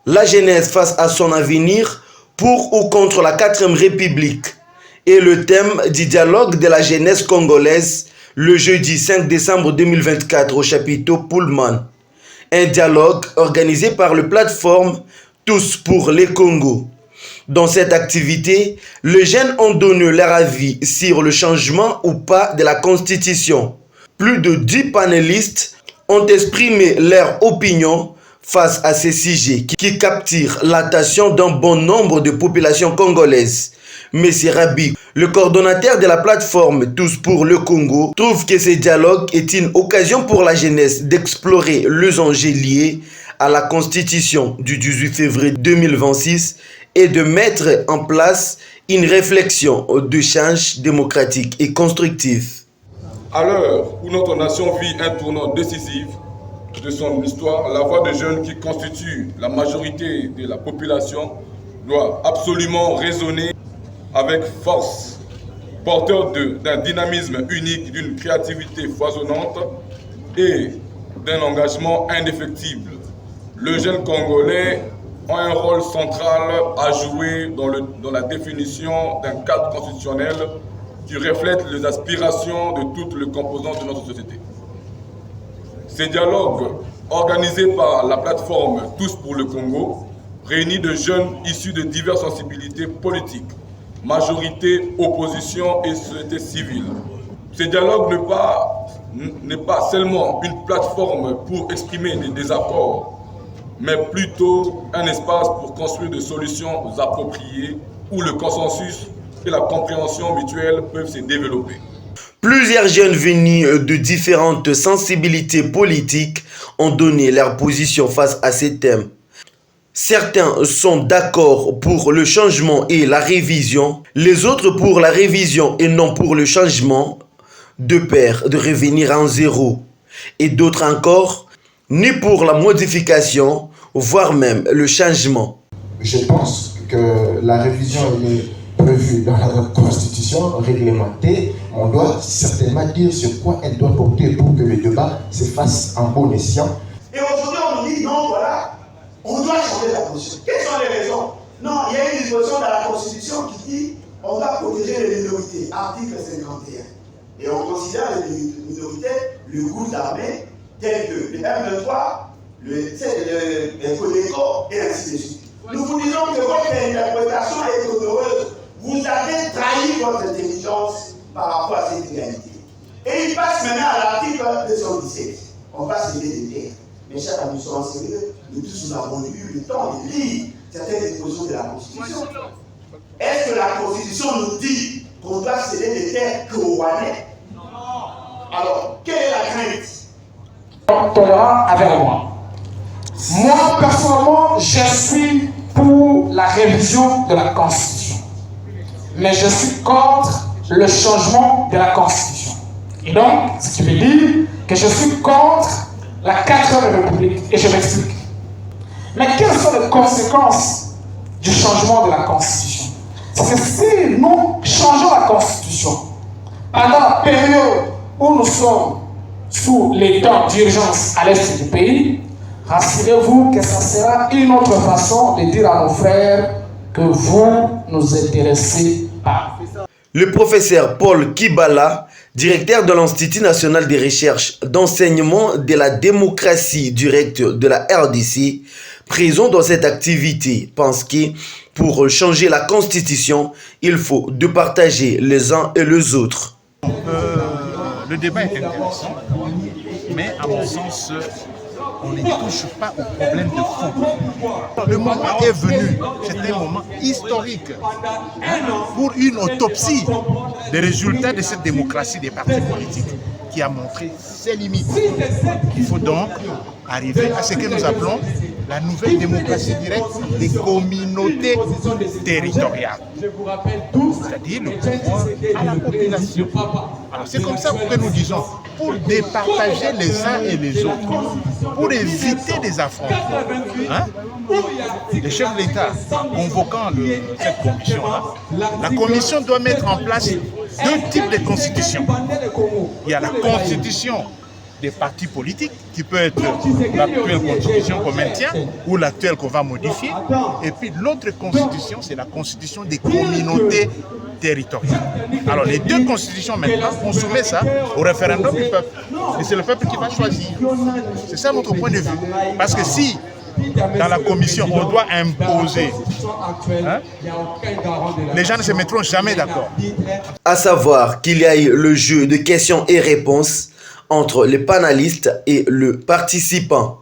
La jeunesse face à son avenir, pour ou contre la 4e République, est le thème du dialogue de la jeunesse congolaise le jeudi 5 décembre 2024 au chapiteau Pullman. Un dialogue organisé par la plateforme Tous pour les Congo. Dans cette activité, les jeunes ont donné leur avis sur le changement ou pas de la Constitution. Plus de 10 panélistes ont exprimé leur opinion face à ces sujets qui capturent l'attention d'un bon nombre de populations congolaises. Monsieur Rabi, le coordonnateur de la plateforme Tous pour le Congo, trouve que ce dialogue est une occasion pour la jeunesse d'explorer les enjeux liés à la Constitution du 18 février 2026 et de mettre en place une réflexion de change démocratique et constructif. À l'heure où notre nation vit un tournant décisif de son histoire, la voix des jeunes qui constituent la majorité de la population doit absolument résonner avec force, porteur d'un dynamisme unique, d'une créativité foisonnante et d'un engagement indéfectible. Les jeunes Congolais ont un rôle central à jouer dans la définition d'un cadre constitutionnel qui reflète les aspirations de toutes les composantes de notre société. Ces dialogues, organisés par la plateforme Tous pour le Congo, réunit de jeunes issus de diverses sensibilités politiques, majorité, opposition et société civile. Ces dialogues n'est pas seulement une plateforme pour exprimer des désaccords, mais plutôt un espace pour construire des solutions appropriées où le consensus et la compréhension mutuelle peuvent se développer. Plusieurs jeunes venus de différentes sensibilités politiques ont donné leur position face à ces thèmes. Certains sont d'accord pour le changement et la révision, les autres pour la révision et non pour le changement, de peur de revenir en zéro, et d'autres encore ni pour la modification, voire même le changement. Je pense que la révision est prévue dans la Constitution réglementée. On doit certainement dire sur quoi elle doit porter pour que le débat se fasse en bon escient. Et aujourd'hui, on nous dit non, voilà, on doit changer la Constitution. Quelles sont les raisons? Non, il y a une disposition dans la Constitution qui dit on doit protéger les minorités, article 51. Et on considère les minorités, le groupe armé, tel que le M23, le Codeco et ainsi de suite. Nous vous disons que votre interprétation est oneureuse. Vous avez trahi votre intelligence par rapport à cette réalité. Et il passe maintenant à l'article 217. On va se déléguer. Mes chers amis, soyons sérieux. Nous tous, nous avons eu le temps de lire certaines dispositions de la Constitution. Est-ce que la Constitution nous dit qu'on doit céder des terres qu'aux Rwandais? Non. Alors, quelle est la crainte? Tolérant avec moi. Moi, personnellement, je suis pour la révision de la Constitution. Mais je suis contre le changement de la Constitution. Et donc, ce qui veut dire que je suis contre la 4e République. Et je m'explique. Mais quelles sont les conséquences du changement de la Constitution? C'est que si nous changeons la Constitution pendant la période où nous sommes sous l'état d'urgence à l'est du pays, rassurez-vous que ça sera une autre façon de dire à nos frères que vous nous intéressez pas. Le professeur Paul Kibala, directeur de l'Institut national de recherche d'enseignement de la démocratie directe de la RDC, présent dans cette activité, pense que pour changer la Constitution, il faut partager les uns et les autres. Le débat est intéressant, mais à mon sens, on ne touche pas au problème de fond. Le moment est venu, c'est un moment historique pour une autopsie des résultats de cette démocratie des partis politiques qui a montré ses limites. Il faut donc arriver à ce que nous appelons la nouvelle démocratie directe des communautés territoriales. C'est-à-dire le pouvoir à la population. Alors c'est comme ça que nous disons, pour départager les uns et les autres, pour éviter des affrontements. Le chef de l'État, convoquant cette commission-là, la commission doit mettre en place deux types de constitutions. Il y a la constitution des partis politiques, qui peut être l'actuelle constitution qu'on maintient ou l'actuelle qu'on va modifier. Et puis l'autre constitution, c'est la constitution des communautés territoriales. Alors les deux constitutions maintenant, on soumet ça au référendum du peuple. Et c'est le peuple qui va choisir. C'est ça notre point de vue. Parce que si dans la commission, on doit imposer, les gens ne se mettront jamais d'accord. À savoir qu'il y a eu le jeu de questions et réponses entre les panélistes et le participant.